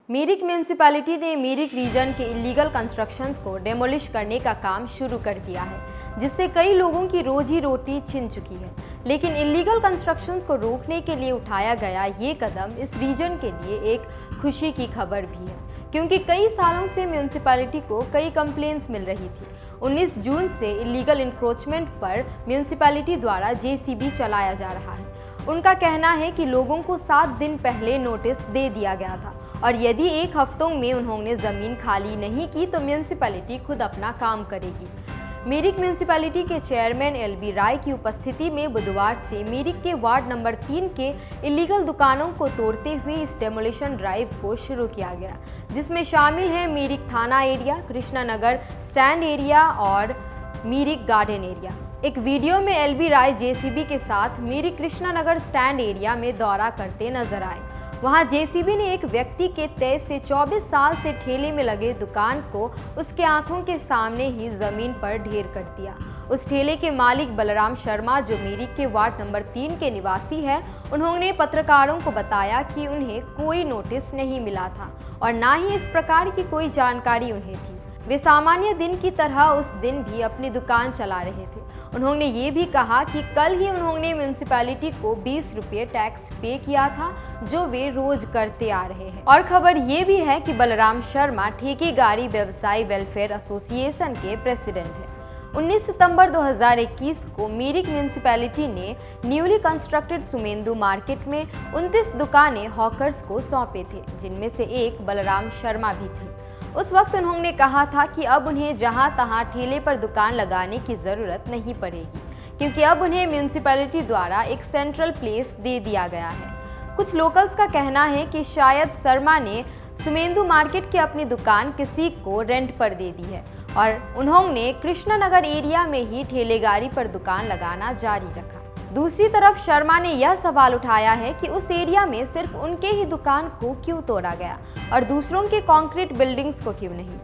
Mirik municipality ने Mirik reason के illegal constructions को डेमोलिश करने का काम शुरू कर दिया है, जिससे कई लोगों की रोजी रोटी छिन चुकी है। लेकिन इलीगल कंस्ट्रक्शंस को रोकने के लिए उठाया गया ये कदम इस रीजन के लिए एक खुशी की खबर भी है, क्योंकि कई सालों से म्यूनिसिपैलिटी को कई कंप्लेंट्स मिल रही थी। 19 जून से इलीगल इंक्रोचमेंट पर म्यूनिसिपैलिटी द्वारा जेसीबी चलाया जा रहा है। उनका कहना है कि लोगों को 7 दिन पहले नोटिस दे दिया गया था और यदि 1 हफ्तों में उन्होंने ज़मीन खाली नहीं की तो म्यूनिसिपैलिटी खुद अपना काम करेगी। मिरिक म्यूनिसिपैलिटी के चेयरमैन एलबी राय की उपस्थिति में बुधवार से मिरिक के वार्ड नंबर 3 के इलीगल दुकानों को तोड़ते हुए इस डेमोलिशन ड्राइव को शुरू किया गया, जिसमें शामिल है मिरिक थाना area, Krishna Nagar stand area और मिरिक गार्डन एरिया। एक वीडियो में एलबी राय जेसीबी के साथ मिरिक कृष्णा नगर स्टैंड एरिया में दौरा करते नजर आए। वहां जेसीबी ने एक व्यक्ति के 23 से 24 साल से ठेले में लगे दुकान को उसके आंखों के सामने ही जमीन पर ढेर कर दिया। उस ठेले के मालिक बलराम शर्मा, जो मिरिक के वार्ड नंबर 3 के निवासी है, उन्होंने पत्रकारों को बताया कि उन्हें कोई नोटिस नहीं मिला था और ना ही इस प्रकार की कोई जानकारी उन्हें थी। वे सामान्य दिन की तरह उस दिन भी अपनी दुकान चला रहे थे। उन्होंने ये भी कहा कि कल ही उन्होंने म्यूनिसिपैलिटी को 20 रुपये टैक्स पे किया था, जो वे रोज करते आ रहे हैं। और खबर ये भी है कि बलराम शर्मा ठेकेदारी व्यवसायी वेलफेयर एसोसिएशन के प्रेसिडेंट हैं। 19 सितंबर 2021 को मिरिक म्यूनिसिपैलिटी ने न्यूली कंस्ट्रक्टेड सुमेंदु मार्केट में 29 दुकानें हॉकर्स को सौंपे थे, जिनमें से एक बलराम शर्मा भी थी। उस वक्त उन्होंने कहा था कि अब उन्हें जहां तहां ठेले पर दुकान लगाने की ज़रूरत नहीं पड़ेगी, क्योंकि अब उन्हें म्यूनिसिपैलिटी द्वारा एक सेंट्रल प्लेस दे दिया गया है। कुछ लोकल्स का कहना है कि शायद शर्मा ने सुमेंदु मार्केट की अपनी दुकान किसी को रेंट पर दे दी है और उन्होंने कृष्णा नगर एरिया में ही ठेलेगारी पर दुकान लगाना जारी रखा। दूसरी तरफ शर्मा ने यह सवाल उठाया है कि उस एरिया में सिर्फ उनके ही दुकान को क्यों तोड़ा गया और दूसरों के कंक्रीट बिल्डिंग्स को क्यों नहीं।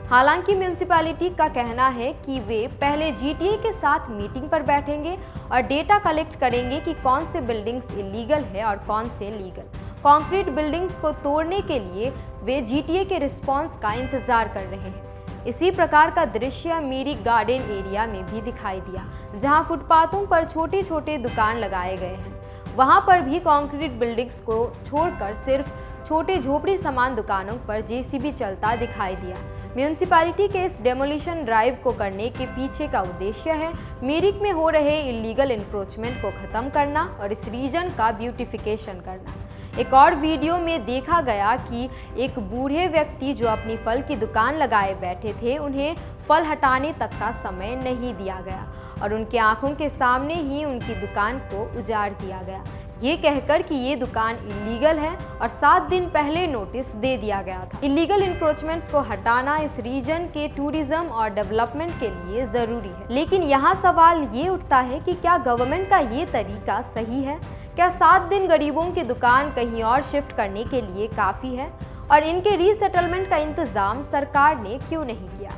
हालांकि म्यूनिसिपैलिटी का कहना है कि वे पहले जीटीए के साथ मीटिंग पर बैठेंगे और डेटा कलेक्ट करेंगे कि कौन से बिल्डिंग्स इलीगल है और कौन से लीगल। कंक्रीट बिल्डिंग्स को तोड़ने के लिए वे जीटीए के रिस्पांस का इंतजार कर रहे हैं। इसी प्रकार का दृश्य मिरिक गार्डन एरिया में भी दिखाई दिया, जहां फुटपाथों पर छोटे छोटे दुकान लगाए गए हैं। वहां पर भी कंक्रीट बिल्डिंग्स को छोड़कर सिर्फ छोटे झोपड़ी समान दुकानों पर जेसीबी चलता दिखाई दिया। म्यूनिसिपैलिटी के इस डेमोलिशन ड्राइव को करने के पीछे का उद्देश्य है मिरिक में हो रहे इलीगल इंक्रोचमेंट को खत्म करना और इस रीजन का ब्यूटिफिकेशन करना। एक और वीडियो में देखा गया कि एक बूढ़े व्यक्ति जो अपनी फल की दुकान लगाए बैठे थे, उन्हें फल हटाने तक का समय नहीं दिया गया और उनकी आंखों के सामने ही उनकी दुकान को उजाड़ दिया गया, ये कहकर कि ये दुकान इलीगल है और 7 दिन पहले नोटिस दे दिया गया था। इलीगल इंक्रोचमेंट्स को हटाना इस रीजन के टूरिज्म और डेवलपमेंट के लिए जरूरी है, लेकिन यहाँ सवाल ये उठता है कि क्या गवर्नमेंट का ये तरीका सही है? क्या 7 दिन गरीबों की दुकान कहीं और शिफ्ट करने के लिए काफ़ी है और इनके रीसेटलमेंट का इंतज़ाम सरकार ने क्यों नहीं किया?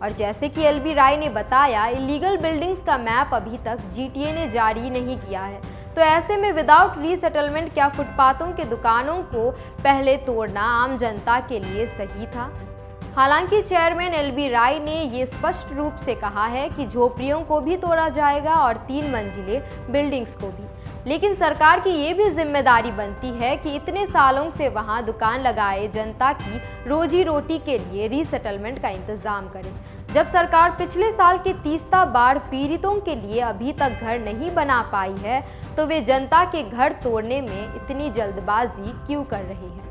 और जैसे कि एलबी राय ने बताया, इलीगल बिल्डिंग्स का मैप अभी तक जीटीए ने जारी नहीं किया है, तो ऐसे में विदाउट रीसेटलमेंट क्या फुटपाथों के दुकानों को पहले तोड़ना आम जनता के लिए सही था? हालांकि चेयरमैन एलबी राय ने ये स्पष्ट रूप से कहा है कि झोपड़ियों को भी तोड़ा जाएगा और 3 मंजिले बिल्डिंग्स को भी, लेकिन सरकार की ये भी जिम्मेदारी बनती है कि इतने सालों से वहां दुकान लगाए जनता की रोजी रोटी के लिए रीसेटलमेंट का इंतजाम करे। जब सरकार पिछले साल के तीस्ता बाढ़ पीड़ितों के लिए अभी तक घर नहीं बना पाई है, तो वे जनता के घर तोड़ने में इतनी जल्दबाजी क्यों कर रही है?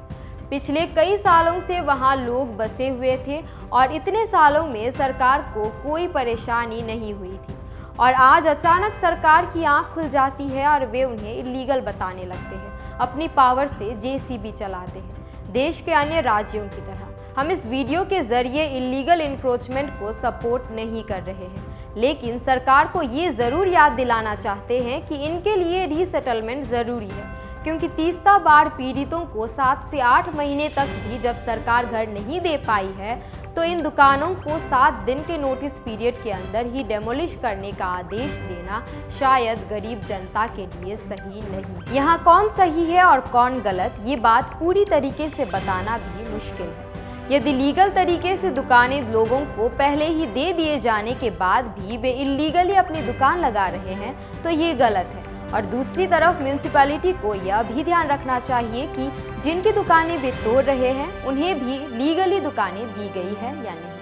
पिछले कई सालों से वहां लोग बसे हुए थे और इतने सालों में सरकार को कोई परेशानी नहीं हुई थी और आज अचानक सरकार की आंख खुल जाती है और वे उन्हें इलीगल बताने लगते हैं, अपनी पावर से जेसीबी चलाते हैं, देश के अन्य राज्यों की तरह। हम इस वीडियो के जरिए इलीगल इंक्रोचमेंट को सपोर्ट नहीं कर रहे हैं, लेकिन सरकार को ये ज़रूर याद दिलाना चाहते हैं कि इनके लिए रीसेटलमेंट ज़रूरी है, क्योंकि तीस्ता बाढ़ पीड़ितों को 7 से 8 महीने तक भी जब सरकार घर नहीं दे पाई है तो इन दुकानों को 7 दिन के नोटिस पीरियड के अंदर ही डेमोलिश करने का आदेश देना शायद गरीब जनता के लिए सही नहीं। यहाँ कौन सही है और कौन गलत, ये बात पूरी तरीके से बताना भी मुश्किल है। यदि लीगल तरीके से दुकानें लोगों को पहले ही दे दिए जाने के बाद भी वे इल्लीगली अपनी दुकान लगा रहे हैं तो ये गलत है। और दूसरी तरफ म्यूनिसिपैलिटी को यह भी ध्यान रखना चाहिए कि जिनकी दुकानें वे तोड़ रहे हैं उन्हें भी लीगली दुकानें दी गई है या नहीं।